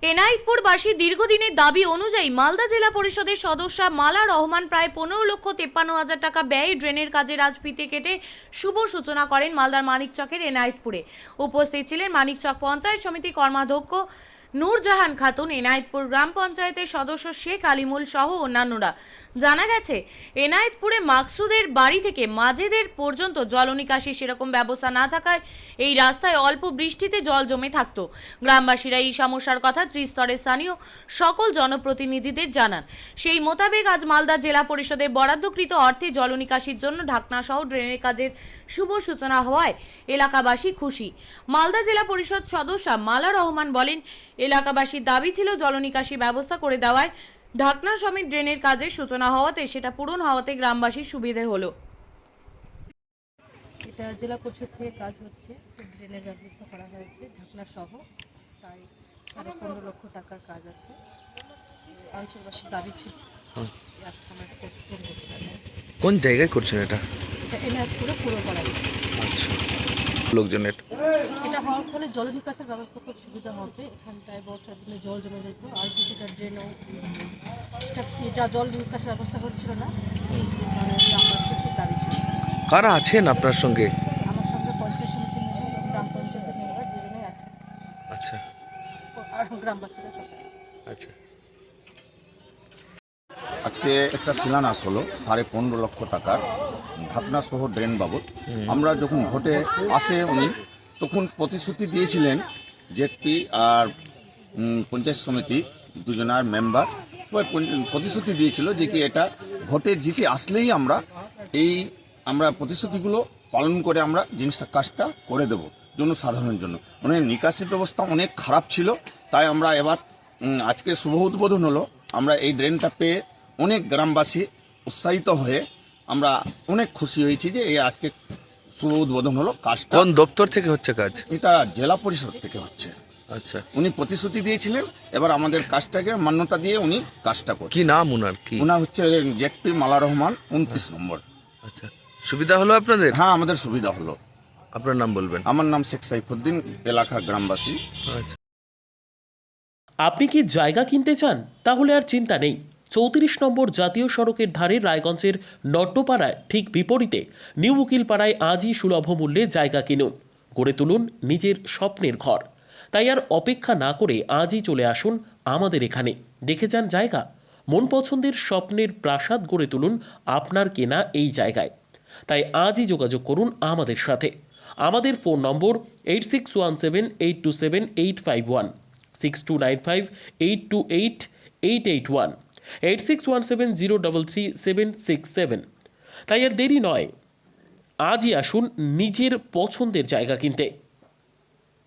এনায়েতপুরবাসী দীর্ঘদিনের দাবি অনুযায়ী মালদা জেলা পরিষদের সদস্যা মালা রহমান প্রায় 15,53,000 টাকা ব্যয়ে ড্রেনের কাজের আজ ফিতে কেটে শুভ সূচনা করেন মালদার মানিকচকের এনায়েতপুরে। উপস্থিত ছিলেন মানিকচক পঞ্চায়েত সমিতি কর্মাধ্যক্ষ নূরজাহান খাতুন, এনায়েতপুর গ্রাম পঞ্চায়েতের সদস্য শেখ আলিমুল সহ অন্যান্যরা। জানা গেছে, এনায়েতপুরে মাকসুদের বাড়ি থেকে মাজেদের পর্যন্ত জল নিকাশি সেরকম ব্যবস্থা না থাকায় এই রাস্তায় অল্প বৃষ্টিতে জল জমে থাকত। গ্রামবাসীরা এই সমস্যার কথা ত্রিস্তরের স্থানীয় সকল জনপ্রতিনিধিদের জানান। সেই মোতাবেক আজ মালদা জেলা পরিষদের বরাদ্দকৃত অর্থে জল নিকাশির জন্য ঢাকনা সহ ড্রেনের কাজের শুভ সূচনা হওয়ায় এলাকাবাসী খুশি। মালদা জেলা পরিষদ সদস্যা মালা রহমান বলেন, এলাকাবাসীর দাবি ছিল জলনিকাশি ব্যবস্থা করে দেওয়ায় ঢাকনা সমেত ড্রেনের কাজের সূচনা হওয়াতে সেটা পূরণ হওয়াতে গ্রামবাসীর সুবিধে হলো। এটা জেলা পরিষদ থেকে কাজ হচ্ছে, ড্রেনের ব্যবস্থা করা হয়েছে ঢাকনা সহ, তাই 15.5 লক্ষ টাকার কাজ আছে। অঞ্চলবাসীর দাবি ছিল কোন জায়গায় করছেন এটা? এনায়েতপুরে পুরো করা হয়েছে। আচ্ছা, লোকজনের এটা হওয়ার ফলে জল নিকাশের ব্যবস্থা খুব সুবিধা হবে। এখানটায় বর্ষার দিনে জল জমে যেত, আর কিছুটা ড্রেনও যা জল নিকাশের ব্যবস্থা হচ্ছিল না, এই কারণে গ্রামবাসীর খুব দাবি ছিল। কারা আছেন আপনার সঙ্গে? আমার সঙ্গে পঞ্চায়েত সমিতির মেম্বার এবং গ্রাম পঞ্চায়েতের মেম্বার দুজনেই আছে। আচ্ছা, আর গ্রামবাসীরা সবাই আছে। আচ্ছা। আজকে একটা শিলান্যাস হলো 15.5 লক্ষ টাকার ঢাকনা সহ ড্রেন বাবদ। আমরা যখন ভোটে আসে উনি তখন প্রতিশ্রুতি দিয়েছিলেন, জেডপি আর পঞ্চায়েত সমিতি দুজনার মেম্বার সবাই প্রতিশ্রুতি দিয়েছিল যে কি এটা ভোটে জিতে আসলেই আমরা প্রতিশ্রুতিগুলো পালন করে আমরা জিনিসটা কাজটা করে দেব জনসাধারণের জন্য। মানে নিকাশি ব্যবস্থা অনেক খারাপ ছিল, তাই আমরা এবার আজকে শুভ উদ্বোধন হলো। আমরা এই ড্রেনটা পেয়ে অনেক গ্রামবাসী উৎসাহিত হয়ে আমরা অনেক খুশি হয়েছি যে এই আজকে শুভ উদ্বোধন হলো। কাজটা কোন দপ্তর থেকে হচ্ছে কাজ? এটা জেলা পরিষদ থেকে হচ্ছে। আচ্ছা, উনি প্রতিশ্রুতি দিয়েছিলেন, এবার আমাদের কাজটাকে মান্যতা দিয়ে উনি কাজটা করছেন। কি নাম ওনার? কি ওনার হচ্ছে জেডপি মালা রহমান, 29 নম্বর। আচ্ছা, সুবিধা হলো আপনাদের? হ্যাঁ, আমাদের সুবিধা হলো। আপনার নাম বলবেন? আমার নাম শেখ সাইফুদ্দিন, এলাকা গ্রামবাসী। আচ্ছা। আপনি কি জায়গা কিনতে চান? তাহলে আর চিন্তা নেই। 34 নম্বর জাতীয় সড়কের ধারে রায়গঞ্জের নট্টপাড়ায় ঠিক বিপরীতে নিউ উকিলপাড়ায় আজই সুলভ মূল্যে জায়গা কিনুন, গড়ে তুলুন নিজের স্বপ্নের ঘর। তাই আর অপেক্ষা না করে আজই চলে আসুন আমাদের এখানে, দেখে যান জায়গা। মন পছন্দের স্বপ্নের প্রাসাদ গড়ে তুলুন আপনার কেনা এই জায়গায়। তাই আজই যোগাযোগ করুন আমাদের সাথে। আমাদের ফোন নম্বর 8617827851, 6295828881, 8617033767। তাই আর দেরি নয়, আজই আসুন নিজের পছন্দের জায়গা কিনতে।